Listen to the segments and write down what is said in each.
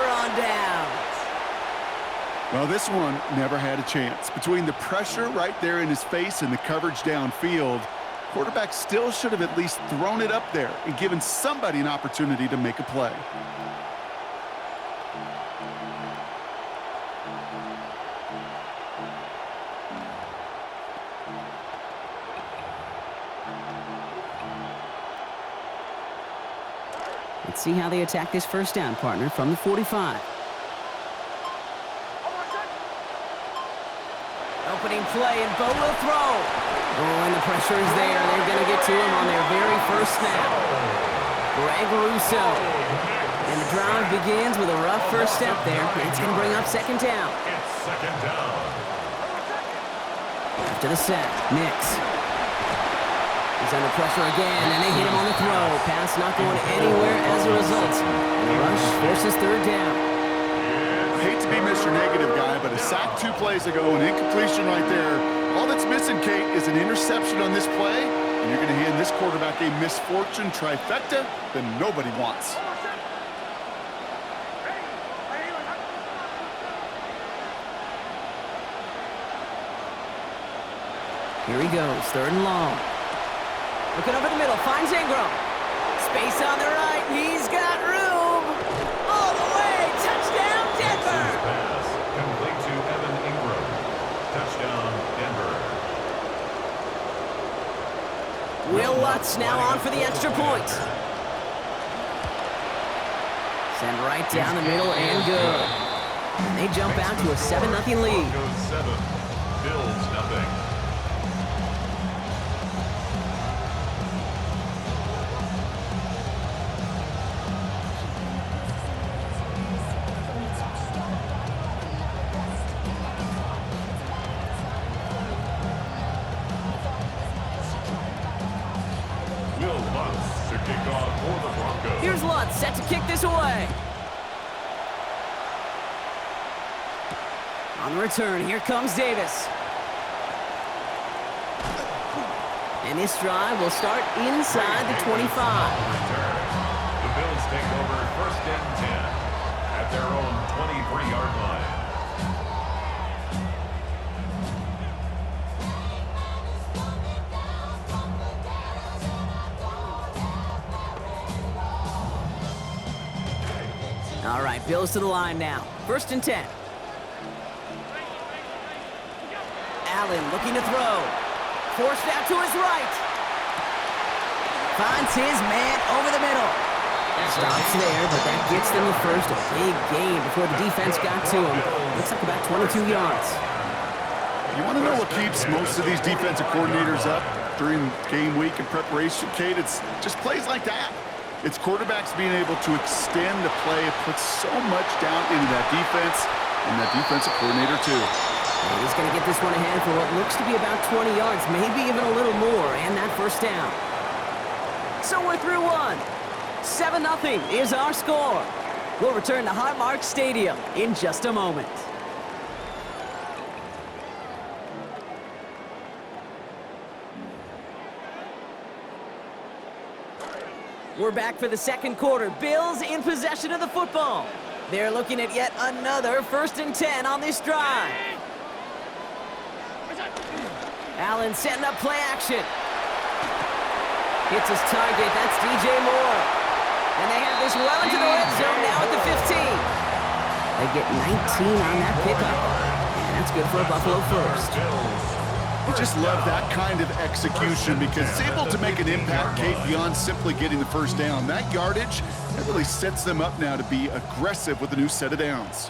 On down. Well, this one never had a chance. Between the pressure right there in his face and the coverage downfield, quarterback still should have at least thrown it up there and given somebody an opportunity to make a play. Let's see how they attack this first down, partner, from the 45. Opening play, and Bo will throw. Oh, and the pressure is there. They're going to get to him on their very first snap. Greg Russo. And the drive begins with a rough first step there. It's going to bring up second down. It's second down. After the sack, Nix. He's under pressure again, and they hit him on the throw. Pass not going anywhere as a result. And the rush forces third down. I hate to be Mr. Negative guy, but a sack 2 plays ago, an incompletion right there. All that's missing, Kate, is an interception on this play, and you're going to hand this quarterback a misfortune trifecta that nobody wants. Here he goes, third and long. Looking over the middle, finds Ingram. Space on the right, he's got room. All the way, touchdown Denver. Pass complete to Evan Ingram. Touchdown Denver. Will Lutz now on for the extra point. Send right down the middle and good. And they jump out to a 7-0 lead. Broncos 7, Bills nothing. Here's Lutz, set to kick this away. On the return, here comes Davis. And this drive will start inside the 25. The Bills take over first and 10 at their own 23-yard line. All right, Bills to the line now. First and 10. Allen looking to throw. Forced out to his right. Finds his man over the middle. Stops there, but that gets them the first. A big gain before the defense got to him. Looks like about 22 yards. You want to know what keeps most of these defensive coordinators up during game week and preparation, Kate? It's just plays like that. It's quarterbacks being able to extend the play. It puts so much down into that defense and that defensive coordinator too. And he's going to get this one ahead for what looks to be about 20 yards, maybe even a little more, and that first down. So we're through one. 7-0 is our score. We'll return to Highmark Stadium in just a moment. We're back for the second quarter. Bills in possession of the football. They're looking at yet another first and 10 on this drive. Allen setting up play action. Hits his target. That's DJ Moore. And they have this well into the red zone now at the 15. They get 19 on that pickup. And that's good for a Buffalo first. I just love that kind of execution because it's able to make an impact, Kate, beyond simply getting the first down. That yardage, that really sets them up now to be aggressive with a new set of downs.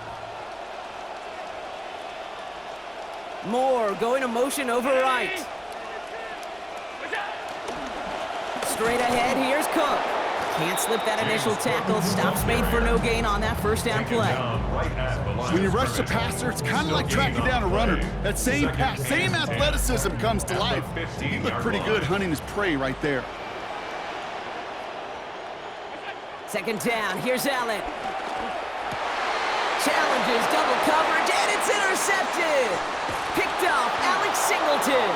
Moore going to motion over right. Straight ahead, here's Cook. Can't slip that initial tackle. Stops made for no gain on that first down play. When you rush the passer, it's kind of like tracking down a runner. That same pass, same athleticism comes to life. He looked pretty good hunting his prey right there. Second down, here's Allen. Challenges double coverage, and it's intercepted. Picked off Alex Singleton.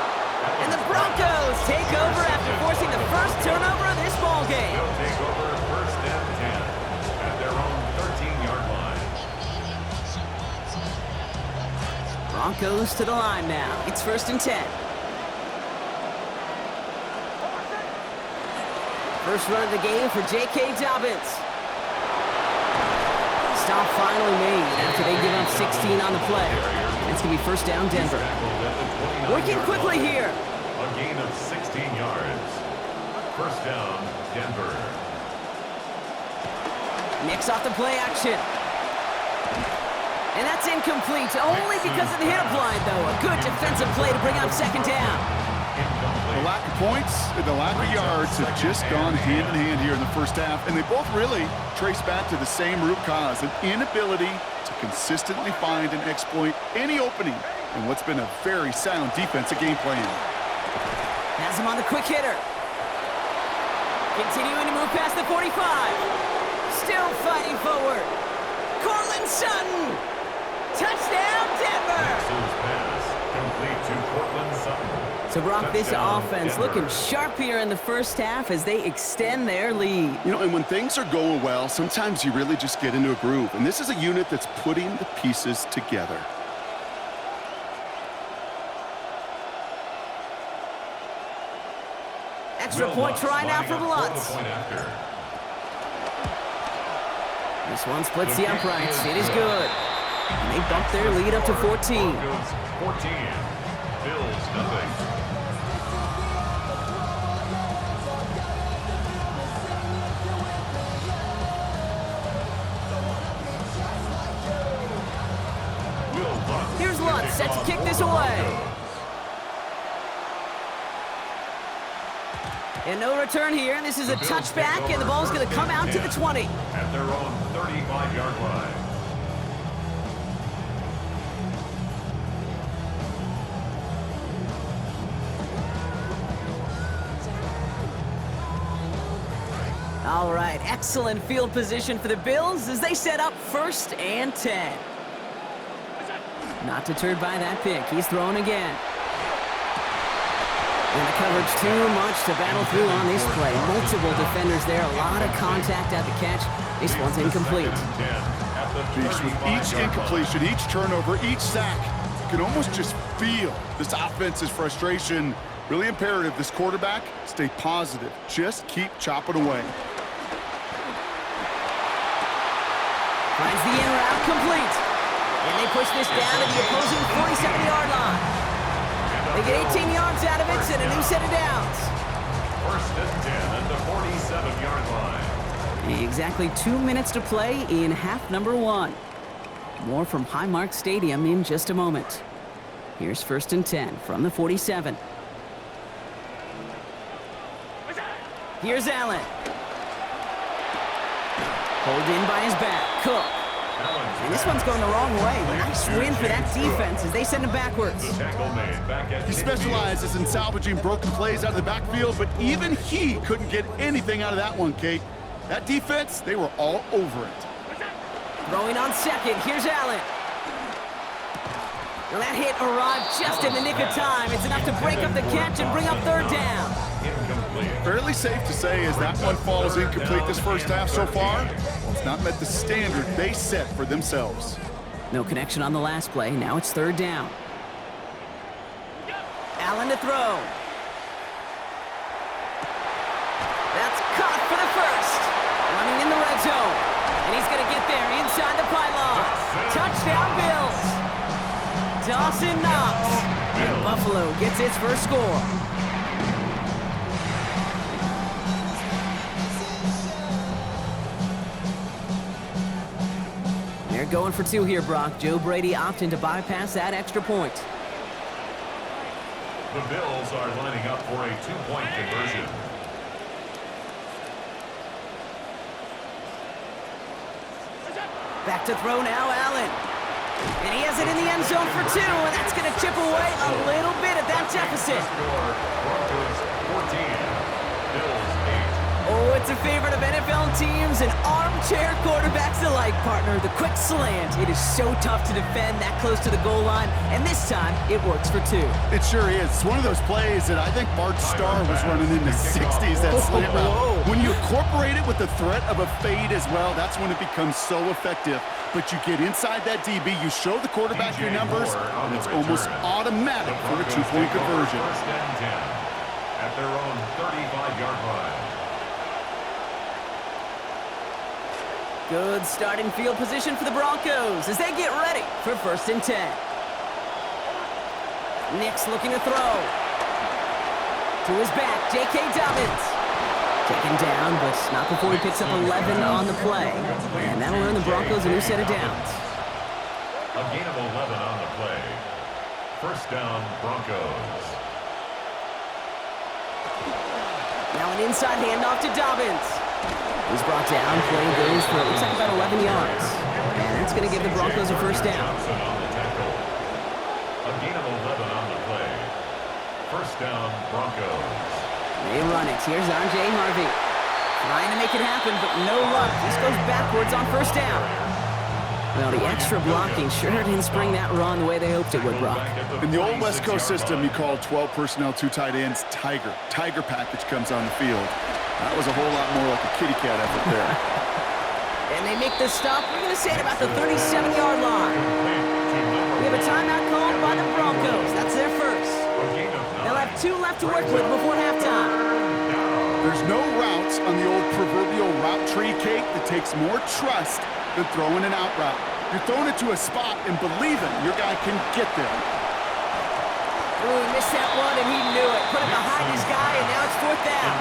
And the Broncos take over after forcing the first turnover of this ballgame. Broncos to the line now. It's 1st and 10. First run of the game for J.K. Dobbins. Stop finally made after they give up 16 on the play. It's going to be 1st down Denver. Working quickly here. A gain of 16 yards. 1st down Denver. Mix off the play action. And that's incomplete, only because of the hit applied, though. A good defensive play to bring up 2nd down. The lack of points and the lack of yards have just gone hand in hand here in the first half, and they both really trace back to the same root cause, an inability to consistently find and exploit any opening in what's been a very sound defensive game plan. Has him on the quick hitter. Continuing to move past the 45. Still fighting forward. Cortland Sutton. Touchdown, Denver. Pass complete to Cortland Sutton. So, Brock, this Touchdown, offense Denver. looking sharp here in the first half as they extend their lead. You know, and when things are going well, sometimes you really just get into a groove, and this is a unit that's putting the pieces together. Extra point try now from Lutz. This one splits the uprights. It is good. And they bump their lead up to 14. 14. Bills nothing. Here's Lutz set to kick this away. And no return here. This is a touchback, and the ball's going to come out to the 20. At their own 35-yard line. All right, excellent field position for the Bills as they set up 1st and 10. Not deterred by that pick. He's throwing again. And the coverage too much to battle through on this play. Multiple defenders there, a lot of contact at the catch. This one's incomplete. With each incompletion, each turnover, each sack, you can almost just feel this offense's frustration. Really imperative, this quarterback, stay positive. Just keep chopping away. Finds the in route complete. And they push this down to the opposing 47-yard line. They get 18 yards out of it and a new set of downs. 1st and 10 at the 47-yard line. Exactly 2 minutes to play in half number 1. More from Highmark Stadium in just a moment. Here's 1st and 10 from the 47. Here's Allen. Pulled in by his back. Cook. And this one's going the wrong way. Nice win for that defense as they send him backwards. He specializes in salvaging broken plays out of the backfield, but even he couldn't get anything out of that one, Kate. That defense, they were all over it. Throwing on 2nd. Here's Allen. Well, that hit arrived just in the nick of time. It's enough to break up the catch and bring up 3rd down. Fairly safe to say as that one falls incomplete this first half so far, it's not met the standard they set for themselves. No connection on the last play. Now it's 3rd down. Allen to throw. That's caught for the 1st. Running in the red zone. And he's going to get there inside the pylon. Touchdown, Bills. Dawson Knox. And Buffalo gets its first score. They're going for 2 here, Brock. Joe Brady opting to bypass that extra point. The Bills are lining up for a 2-point conversion. Back to throw now, Allen. And he has it in the end zone for 2, and that's going to chip away a little bit at that deficit. Broncos 14, Bills 8. Oh, it's a favorite of NFL teams and armchair quarterbacks alike, partner. The quick slant. It is so tough to defend that close to the goal line, and this time it works for 2. It sure is. It's one of those plays that I think Bart Starr was running in the 60s, that slant route. When you incorporate it with the threat of a fade as well, that's when it becomes so effective. But you get inside that DB, you show the quarterback your numbers, and it's almost automatic for a 2-point conversion. First and 10 at their own 35-yard line. Good starting field position for the Broncos as they get ready for first and 10. Nick's looking to throw. To his back, J.K. Dobbins. Taken down, but not before he picks up 11 on the play. And that'll earn the Broncos a new set of downs. A gain of 11 on the play. First down, Broncos. Now an inside handoff to Dobbins. He's brought down, play goes for it looks like about 11 yards. And that's going to give the Broncos a first down. A gain of 11 on the play. First down, Broncos. They run it. Here's R.J. Harvey. Trying to make it happen, but no luck. This goes backwards on first down. Well, the extra blocking sure didn't spring that run the way they hoped it would, Brock. In the old West Coast system, you call 12 personnel, 2 tight ends, Tiger. Tiger package comes on the field. That was a whole lot more like a kitty cat effort there. And they make the stop. We're going to say it about the 37-yard line. We have a timeout called by the Broncos. That's their first. They'll have 2 left to work with before halftime. There's no routes on the old proverbial route tree cake that takes more trust than throwing an out route. You're throwing it to a spot and believing your guy can get there. Ooh, he missed that one, and he knew it. Put it behind his guy, and now it's 4th down.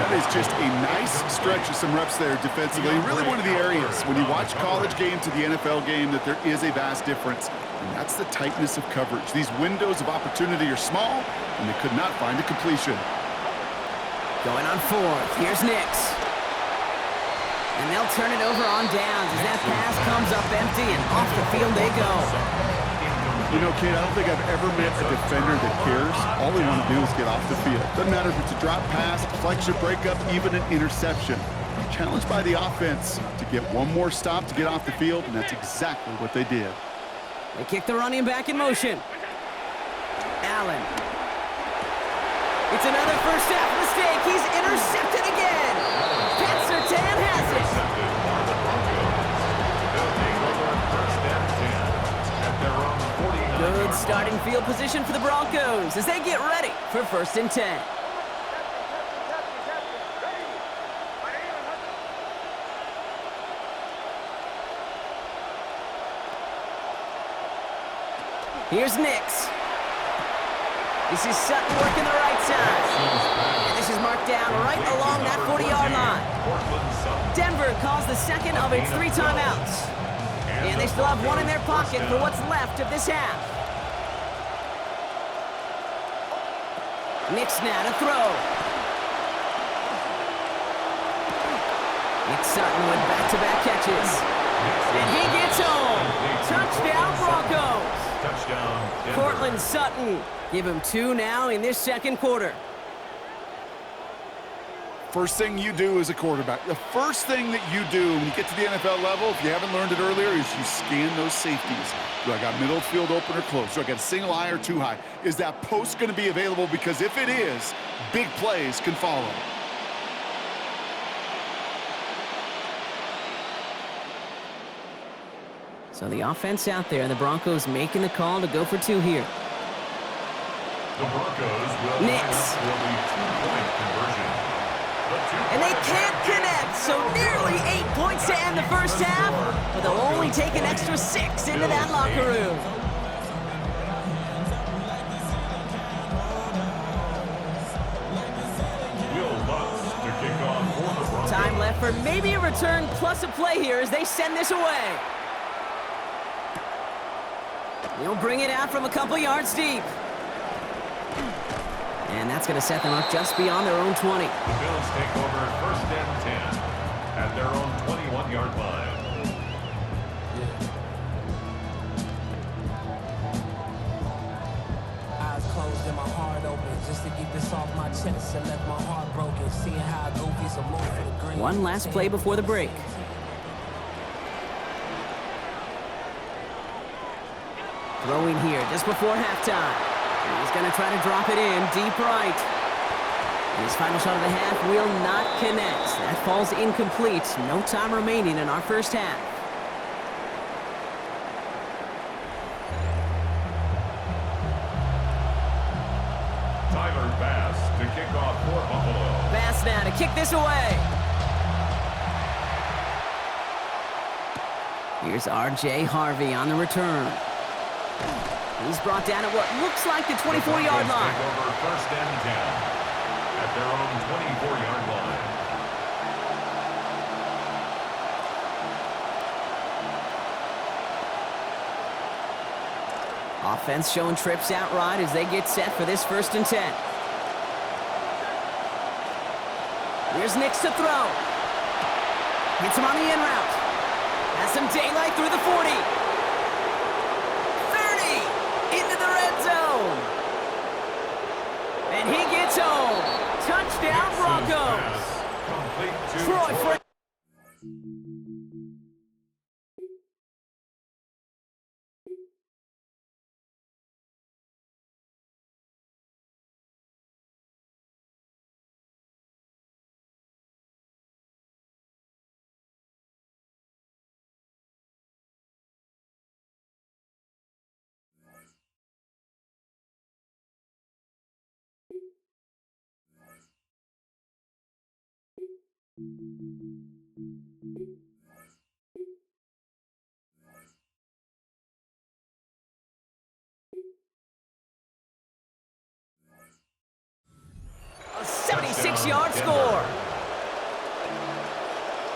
That is just a nice stretch of some reps there defensively. Really one of the areas when you watch college game to the NFL game that there is a vast difference. And that's the tightness of coverage. These windows of opportunity are small, and they could not find a completion. Going on 4th. Here's Nix. And they'll turn it over on downs as that pass comes up empty, and off the field they go. You know, kid, I don't think I've ever met a defender that cares. All they want to do is get off the field. Doesn't matter if it's a drop pass, deflection, breakup, even an interception. Challenged by the offense to get one more stop to get off the field, and that's exactly what they did. They kick the running back in motion. Allen. It's another first half mistake. He's intercepted again. Pat Surtain has it. Good starting field position for the Broncos as they get ready for first and 10. Here's Nix. This is Sutton working the right side. And this is marked down right along that 40-yard line. Denver calls the second of its 3 timeouts. And they still have 1 in their pocket for what's left of this half. Nix now to throw. Nick Sutton with back-to-back catches. And he gets home. Touchdown, Broncos. Touchdown, Denver. Cortland Sutton. Give him 2 now in this second quarter. First thing you do as a quarterback, the first thing that you do when you get to the NFL level, if you haven't learned it earlier, is you scan those safeties. Do I got middle field open or close? Do I got a single high or 2 high? Is that post going to be available? Because if it is, big plays can follow. So the offense out there, the Broncos making the call to go for 2 here. The Broncos will Nix. for the 2-point conversion. And they can't connect, so nearly 8 points to end the first half, but they'll only take an extra 6 into that locker room. To kick off for the Broncos. Time left for maybe a return plus a play here as they send this away. He'll bring it out from a couple yards deep. And that's going to set them up just beyond their own 20. The Bills take over first and 10 at their own 21-yard line. Eyes closed and my heart open just to get this off One last play before the break. Throwing here just before halftime. He's going to try to drop it in deep right. And his final shot of the half will not connect. That falls incomplete. No time remaining in our first half. To kick off for Buffalo. Bass now to kick this away. Here's R.J. Harvey on the return. He's brought down at what looks like the 24-yard line. Take over first and 10 at their own 24-yard line. Offense showing trips out right as they get set for this first and 10. Here's Nix to throw. Hits him on the in route. Has some daylight through the 40. 30 into the red zone. And he gets home. Touchdown Broncos. Complete to Troy. A 76-yard score.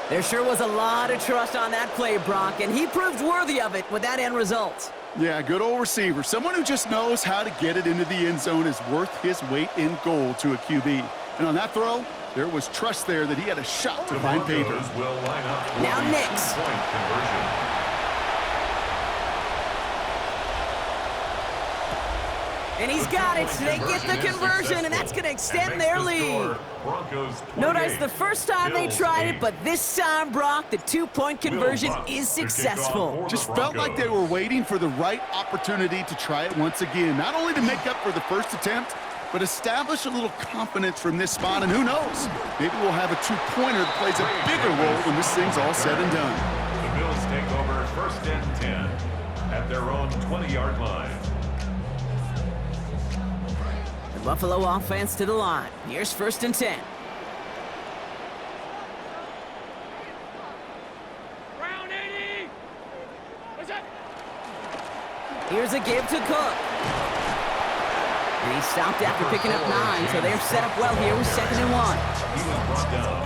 There sure was a lot of trust on that play, Brock, and he proved worthy of it with that end result. Yeah, good old receiver. Someone who just knows how to get it into the end zone is worth his weight in gold to a QB. And on that throw, there was trust there that he had a shot to find pay dirt. Now Nix. And he's got it, so they get the conversion, and that's going to extend their lead. Notice the first time they tried it, but this time, Brock, the two-point conversion is successful. Just felt like they were waiting for the right opportunity to try it once again. Not only to make up for the first attempt, but establish a little confidence from this spot, and who knows? Maybe we'll have a two-pointer that plays a bigger role when this thing's all said and done. The Bills take over first and 10 at their own 20-yard line. The Buffalo offense to the line. Here's first and 10. Round 80. What's that? Here's a give to Cook. And he stopped after picking up 9, so they're set up well here with 2nd and 1.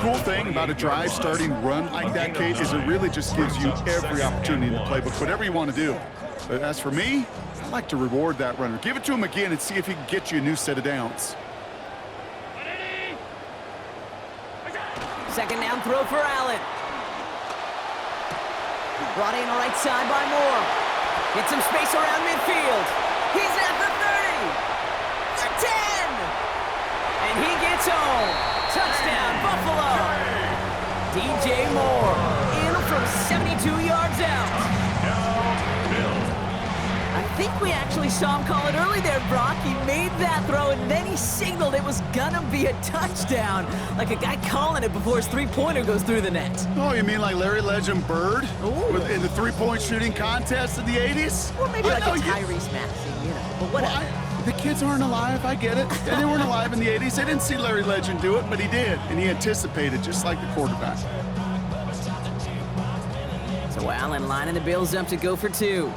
Cool thing about a drive starting run like that, Kate, is it really just gives you every opportunity in the playbook, whatever you want to do. But as for me, I like to reward that runner. Give it to him again and see if he can get you a new set of downs. Second down throw for Allen. Brought in right side by Moore. Get some space around midfield. He's at the 30. The 10. And he gets home. Touchdown, Buffalo. DJ Moore in from 72 yards out. I think we actually saw him call it early there, Brock. He made that throw, and then he signaled it was gonna be a touchdown. Like a guy calling it before his three-pointer goes through the net. Oh, you mean like Larry Legend Bird in the three-point shooting contest in the 80s? Or maybe like a Tyrese Maxey, you know, but whatever. Well, the kids aren't alive, I get it. They weren't alive in the 80s. They didn't see Larry Legend do it, but he did, and he anticipated, just like the quarterback. So Allen lining the Bills up to go for 2.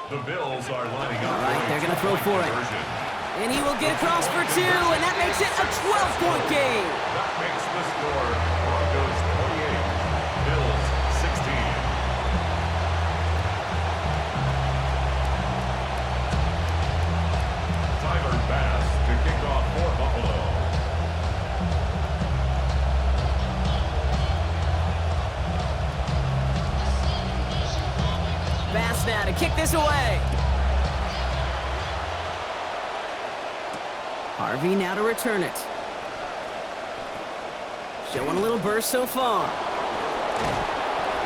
The Bills are lining up. All right, they're going to throw for it. And he will get across for 2, and that makes it a 12-point game. That makes the score Broncos 28, Bills 16. Tyler Bass to kick off for Buffalo. Bass now to kick this away. Harvey now to return it. Showing a little burst so far.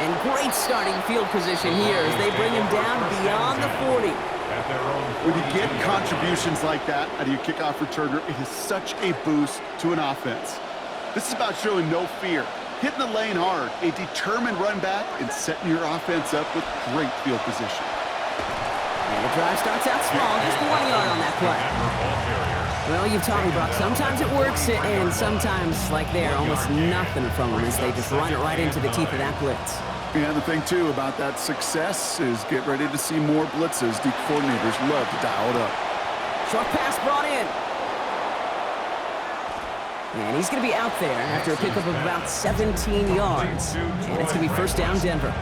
And great starting field position here as they bring him down beyond the 40. When you get contributions like that out of your kickoff returner, it is such a boost to an offense. This is about showing no fear, hitting the lane hard, a determined run back, and setting your offense up with great field position. And the drive starts out small, just 1 yard on that play. Well, you've taught me, Brock, sometimes it works, and sometimes, like there, almost nothing from them as they just run it right into the teeth of that blitz. Yeah, the thing, too, about that success is get ready to see more blitzes. The coordinators love to dial it up. Short pass brought in. And he's going to be out there after a pickup of about 17 yards. And it's going to be first down, Denver.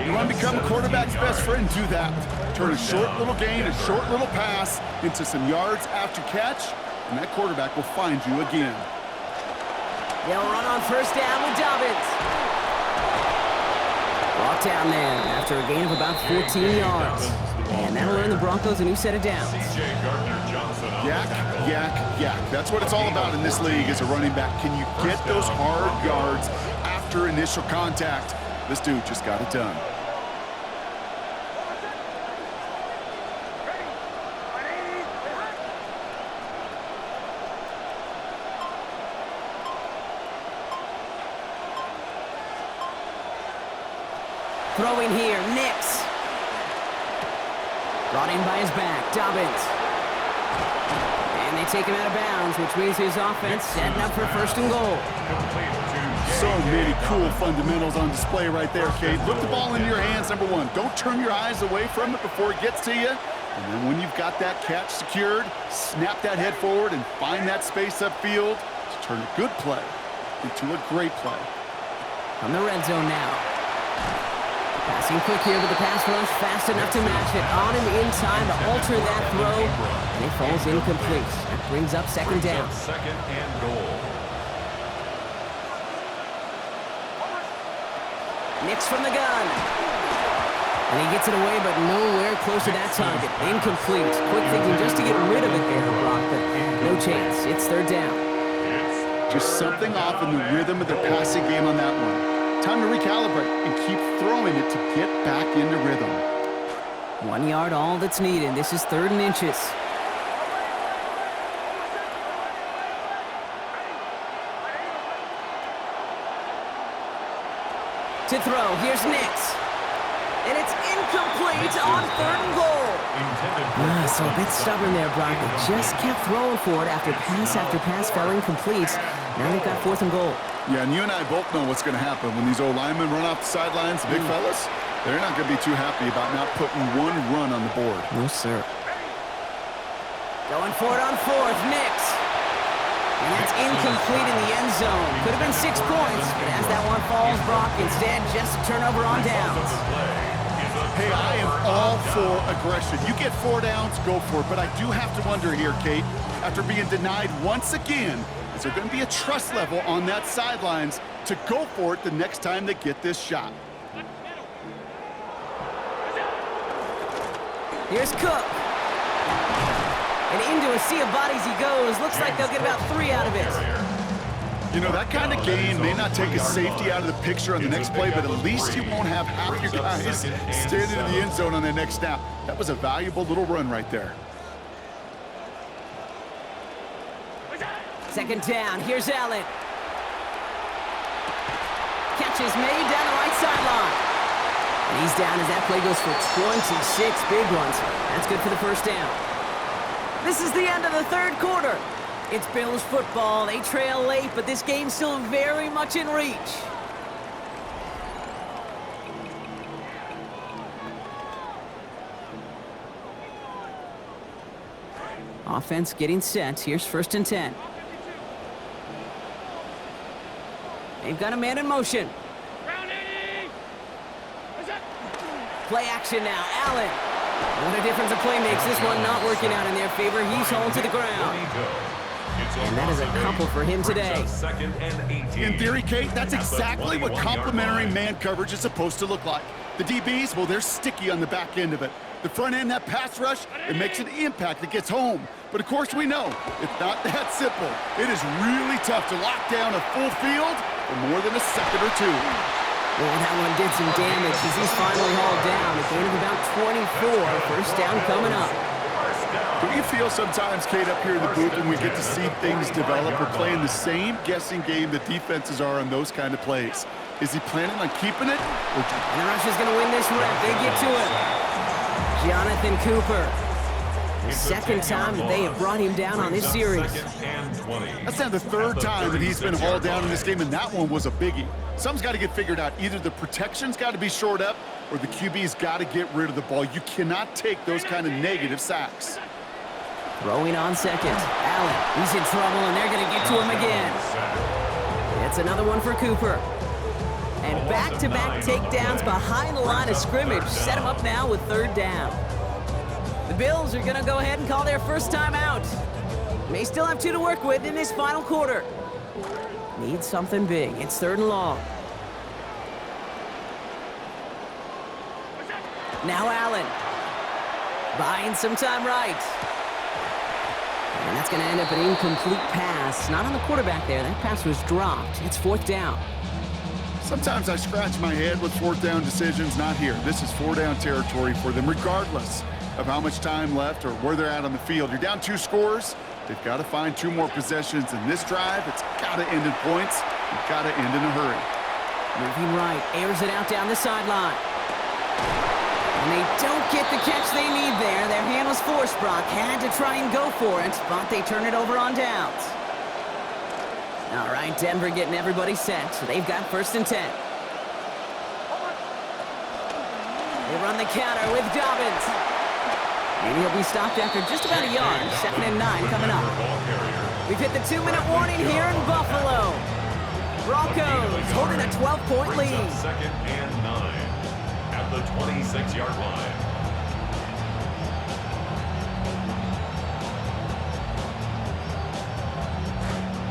You want to become a quarterback's best friend? Do that. Turn a short little gain, a short little pass into some yards after catch, and that quarterback will find you again. They'll run on first down with Dobbins. Brought down there after a gain of about 14 yards. And that'll earn the Broncos a new set of downs. Yak, yak, yak. That's what it's all about in this league as a running back. Can you get those hard yards after initial contact? This dude just got it done. Throwing here, Nix. Brought in by his back, Dobbins. And they take him out of bounds, which means his offense setting up for first and goal. So many cool fundamentals on display right there, Kate. Put the ball in your hands, number one. Don't turn your eyes away from it before it gets to you. And then when you've got that catch secured, snap that head forward and find that space upfield to turn a good play into a great play. From the red zone now. Passing quick here with the pass rush, fast enough to match it. On him in time to alter that throw, and it falls incomplete. That brings up second down. Second and goal. Nix from the gun. And he gets it away, but nowhere close to that target. Incomplete. Quick thinking just to get rid of it there, Brock, but no chance. It's third down. Just something off in the rhythm of their passing game on that one. Time to recalibrate and keep throwing it to get back into rhythm. 1 yard, all that's needed. This is 3rd and inches. To throw, here's Nix. And it's incomplete on 3rd and goal. So a bit stubborn there, Brock. They just kept throwing for it after pass fell incomplete. Now they've got 4th and goal. Yeah, and you and I both know what's going to happen when these old linemen run off the sidelines, the big fellas. They're not going to be too happy about not putting one run on the board. No, sir. Going for it on 4th, Nix. And that's incomplete in the end zone. Could have been 6 points, but as that one falls, Brock, instead just a turnover on downs. Hey, I am all for aggression. You get 4 downs, go for it. But I do have to wonder here, Kate, after being denied once again, is there going to be a trust level on that sidelines to go for it the next time they get this shot? Here's Cook. And into a sea of bodies he goes. Looks like they'll get about 3 out of it. You know, that kind of gain may not take a safety out of the picture on the next play, but at least you won't have half your guys standing in the end zone on the next snap. That was a valuable little run right there. Second down, here's Allen. Catch is made down the right sideline. And he's down as that play goes for 26 big ones. That's good for the first down. This is the end of the 3rd quarter. It's Bills football. They trail late, but this game's still very much in reach. Offense getting set. Here's 1st and 10. They've got a man in motion. Play action now. Allen. What a difference a play makes. This one not working out in their favor. He's hauled to the ground. And that is a couple for him today. In theory, Kate, that's exactly what complementary man coverage is supposed to look like. The DBs, well, they're sticky on the back end of it. The front end, that pass rush, it makes an impact that gets home. But of course we know, it's not that simple. It is really tough to lock down a full field for more than a second or two. Well, that one did some damage as he's finally hauled down. A gain of about 24. First down coming up. Do you feel sometimes, Kate, up here in the booth when we get to see things develop, we're playing the same guessing game that defenses are on those kind of plays? Is he planning on keeping it? And the rush is going to win this rep. They get to it. Jonathan Cooper. Second time that they have brought him down on this series. That's now the third time that he's been hauled down in this game, and that one was a biggie. Something's got to get figured out. Either the protection's got to be shored up, or the QB's got to get rid of the ball. You cannot take those kind of negative sacks. Throwing on second. Allen, he's in trouble, and they're going to get to him again. It's another one for Cooper. And back-to-back takedowns behind the line of scrimmage set him up now with third down. The Bills are going to go ahead and call their first time out. May still have 2 to work with in this final quarter. Need something big. It's third and long. Now Allen. Buying some time right. And that's going to end up an incomplete pass. Not on the quarterback there. That pass was dropped. It's fourth down. Sometimes I scratch my head with fourth down decisions. Not here. This is 4-down territory for them, regardless of how much time left or where they're at on the field. You're down 2 scores. They've got to find 2 more possessions in this drive. It's got to end in points. It's got to end in a hurry. Moving right. Airs it out down the sideline. And they don't get the catch they need there. Their hand was forced, Brock. Had to try and go for it, but they turn it over on downs. All right, Denver getting everybody set. So they've got first and 10. They run the counter with Dobbins. And he'll be stopped after just about a yard. 2nd and 9 coming up. We've hit the 2-minute warning here in Buffalo. Broncos holding a 12-point lead. 2nd and 9 at the 26-yard line.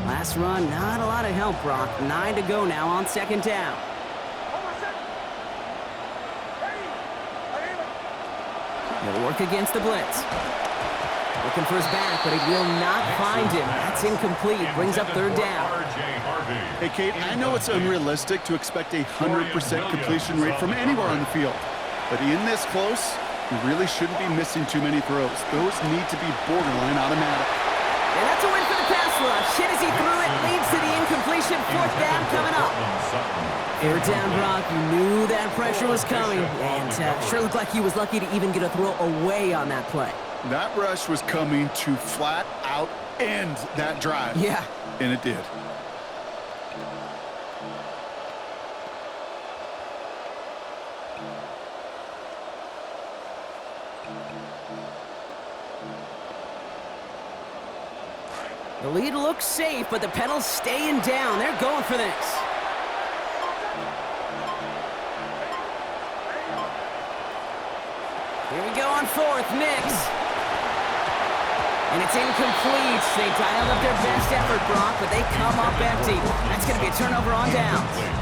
Last run, not a lot of help, Brock. 9 to go now on 2nd down. He'll work against the blitz. Looking for his back, but he will not find him. That's incomplete. Brings up 3rd down. Hey, Kate, I know it's unrealistic to expect a 100% completion rate from anywhere on the field. But in this close, you really shouldn't be missing too many throws. Those need to be borderline automatic. And that's a win for the pass rush. Hit as he threw it, leads to the incompletion. 4th down coming up. 3rd down, Brock. You knew that pressure was coming. And sure looked like he was lucky to even get a throw away on that play. That rush was coming to flat out end that drive. Yeah. And it did. The lead looks safe, but the pedal's staying down. They're going for this. Here we go on 4th, Nix. And it's incomplete. They dialed up their best effort, Brock, but they come up empty. That's going to be a turnover on downs.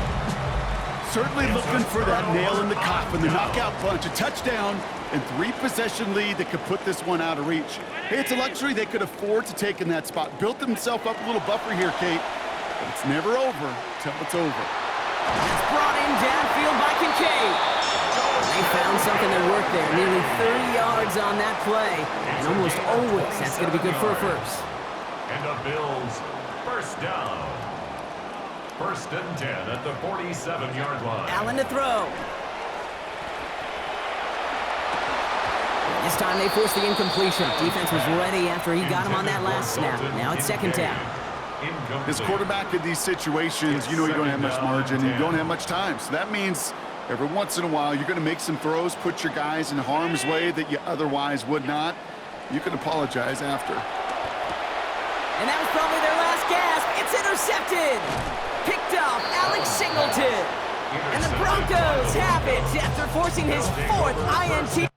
Certainly looking for that nail in the coffin, the knockout punch, a touchdown, and 3-possession lead that could put this one out of reach. Hey, it's a luxury they could afford to take in that spot. Built themselves up a little buffer here, Kate. But it's never over till it's over. It's brought in downfield by Kincaid. They found something that worked there. Nearly 30 yards on that play. And almost always that's going to be good for a first. And the Bills, first down. 1st and 10 at the 47-yard line. Allen to throw. This time they forced the incompletion. Defense was ready after he got him on that last snap. Now it's 2nd down. As quarterback in these situations, you know you don't have much margin, you don't have much time. So that means every once in a while you're going to make some throws, put your guys in harm's way that you otherwise would not. You can apologize after. And that was probably their last gasp. It's intercepted. Picked off Alex Singleton. And the Broncos have it after forcing his 4th INT.